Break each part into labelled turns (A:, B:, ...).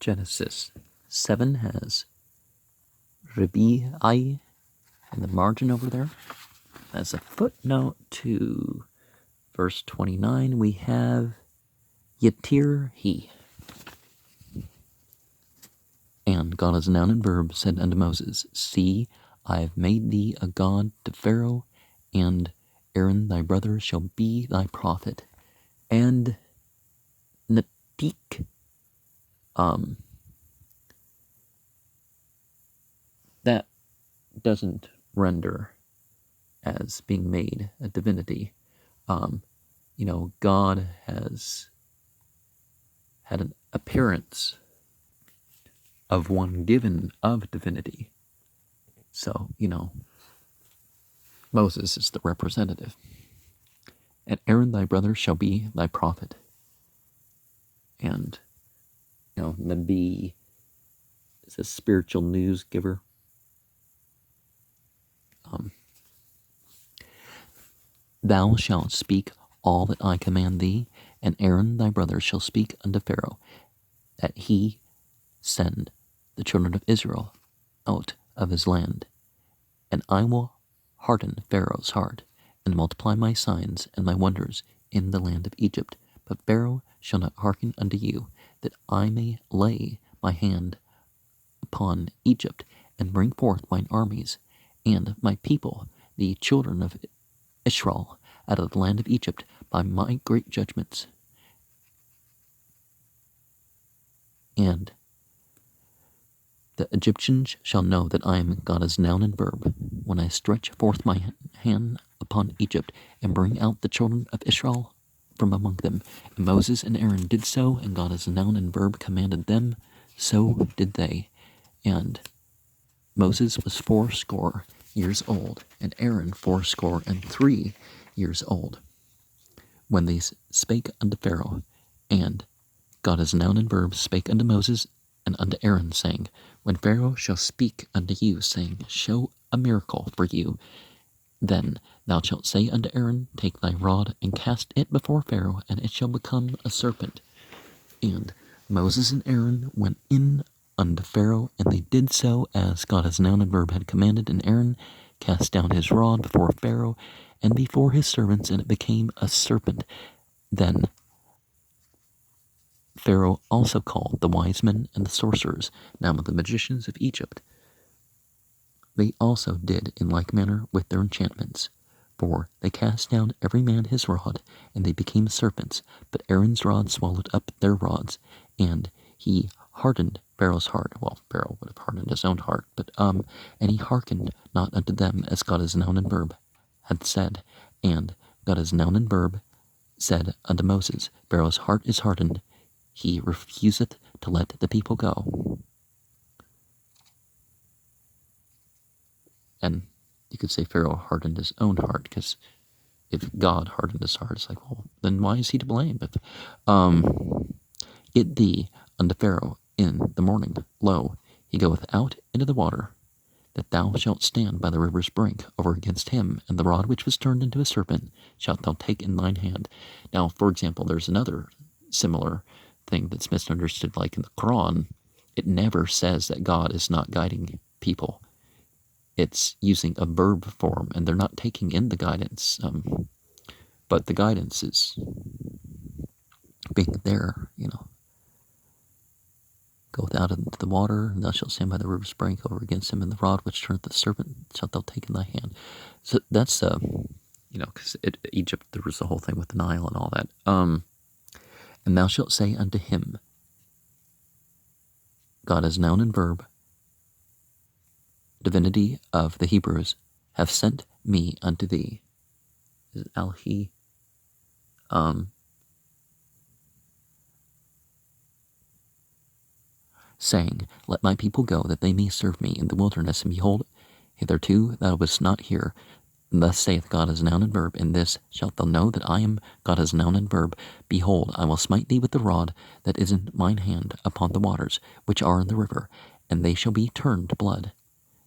A: Genesis 7 has Ribi-ai in the margin over there. As a footnote to verse 29, we have Yetir-he. And God as a noun and verb said unto Moses, See, I have made thee a god to Pharaoh, and Aaron thy brother shall be thy prophet. And Natik, that doesn't render as being made a divinity. God has had an appearance of one given of divinity. So, Moses is the representative. And Aaron thy brother shall be thy prophet. And, Nabi is a spiritual news giver. Thou shalt speak all that I command thee, and Aaron thy brother shall speak unto Pharaoh, that he send the children of Israel out of his land. And I will harden Pharaoh's heart, and multiply my signs and my wonders in the land of Egypt. But Pharaoh shall not hearken unto you, that I may lay my hand upon Egypt, and bring forth mine armies, and my people, the children of Israel, out of the land of Egypt, by my great judgments. And the Egyptians shall know that I am God as noun and verb, when I stretch forth my hand upon Egypt, and bring out the children of Israel from among them. And Moses and Aaron did so, and God as noun and verb commanded them, so did they. And Moses was 80 years old, and Aaron 83 years old, when they spake unto Pharaoh. And God as noun and verb spake unto Moses and unto Aaron, saying, When Pharaoh shall speak unto you, saying, Show a miracle for you, then thou shalt say unto Aaron, Take thy rod, and cast it before Pharaoh, and it shall become a serpent. And Moses and Aaron went in unto Pharaoh, and they did so as God as noun and verb had commanded. And Aaron cast down his rod before Pharaoh and before his servants, and it became a serpent. Then Pharaoh also called the wise men and the sorcerers, now the magicians of Egypt. They also did in like manner with their enchantments. For they cast down every man his rod, and they became serpents. But Aaron's rod swallowed up their rods, and he hardened Pharaoh's heart. Well, Pharaoh would have hardened his own heart, and he hearkened not unto them, as God as noun and verb had said. And God as noun and verb said unto Moses, Pharaoh's heart is hardened, he refuseth to let the people go. And you could say Pharaoh hardened his own heart, because if God hardened his heart, it's like, well, then why is he to blame? Get thee unto Pharaoh in the morning, lo, he goeth out into the water, that thou shalt stand by the river's brink over against him, and the rod which was turned into a serpent shalt thou take in thine hand. Now, for example, there's another similar thing that's misunderstood, like in the Quran. It never says that God is not guiding people. It's using a verb form, and they're not taking in the guidance. But the guidance is being there, Goeth out into the water, and thou shalt stand by the river's brink over against him, and the rod which turneth the serpent shalt thou take in thy hand. So that's, because Egypt, there was the whole thing with the Nile and all that. And thou shalt say unto him, God as noun and verb, divinity of the Hebrews, have sent me unto thee. Is it Al-He? Saying, Let my people go, that they may serve me in the wilderness. And behold, hitherto thou wast not here. And thus saith God as noun and verb, In this shalt thou know that I am God as noun and verb. Behold, I will smite thee with the rod that is in mine hand upon the waters, which are in the river, and they shall be turned to blood.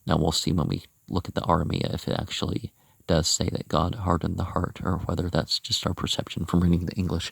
A: Now we'll see when we look at the Aramea if it actually does say that God hardened the heart, or whether that's just our perception from reading the English.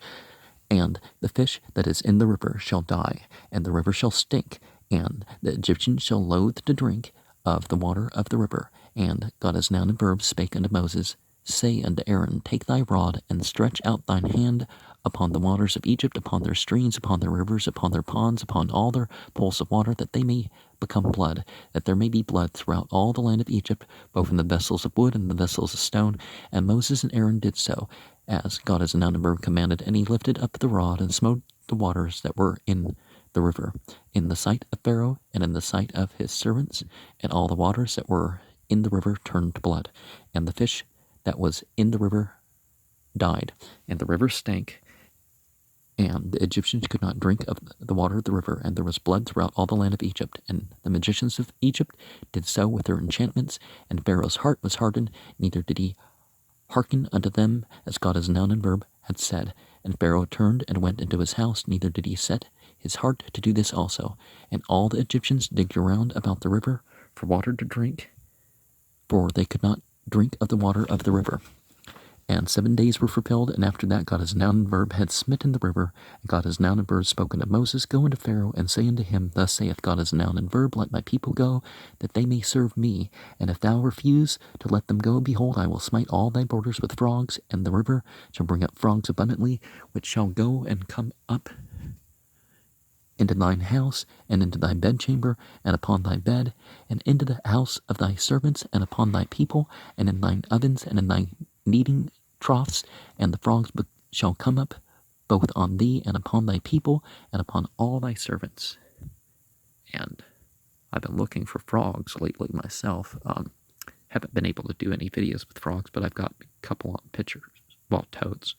A: And the fish that is in the river shall die, and the river shall stink, and the Egyptians shall loathe to drink of the water of the river. And God as noun and verb spake unto Moses, Say unto Aaron, Take thy rod, and stretch out thine hand upon the waters of Egypt, upon their streams, upon their rivers, upon their ponds, upon all their pools of water, that they may become blood, that there may be blood throughout all the land of Egypt, both in the vessels of wood and the vessels of stone. And Moses and Aaron did so, as God as a noun and verb commanded, and he lifted up the rod and smote the waters that were in the river, in the sight of Pharaoh and in the sight of his servants, and all the waters that were in the river turned to blood, and the fish that was in the river died, and the river stank, and the Egyptians could not drink of the water of the river, and there was blood throughout all the land of Egypt. And the magicians of Egypt did so with their enchantments, and Pharaoh's heart was hardened, neither did he hearken unto them, as God as noun and verb had said. And Pharaoh turned and went into his house, neither did he set his heart to do this also. And all the Egyptians digged around about the river for water to drink, for they could not drink of the water of the river. And 7 days were fulfilled, and after that God as noun and verb had smitten the river. And God as noun and verb spoken to Moses, Go unto Pharaoh, and say unto him, Thus saith God as noun and verb, Let my people go, that they may serve me. And if thou refuse to let them go, behold, I will smite all thy borders with frogs, and the river shall bring up frogs abundantly, which shall go and come up into thine house, and into thy bedchamber, and upon thy bed, and into the house of thy servants, and upon thy people, and in thine ovens, and in thy kneading troughs, and the frogs shall come up both on thee, and upon thy people, and upon all thy servants. And I've been looking for frogs lately myself. Haven't been able to do any videos with frogs, but I've got a couple of pictures, well, toads.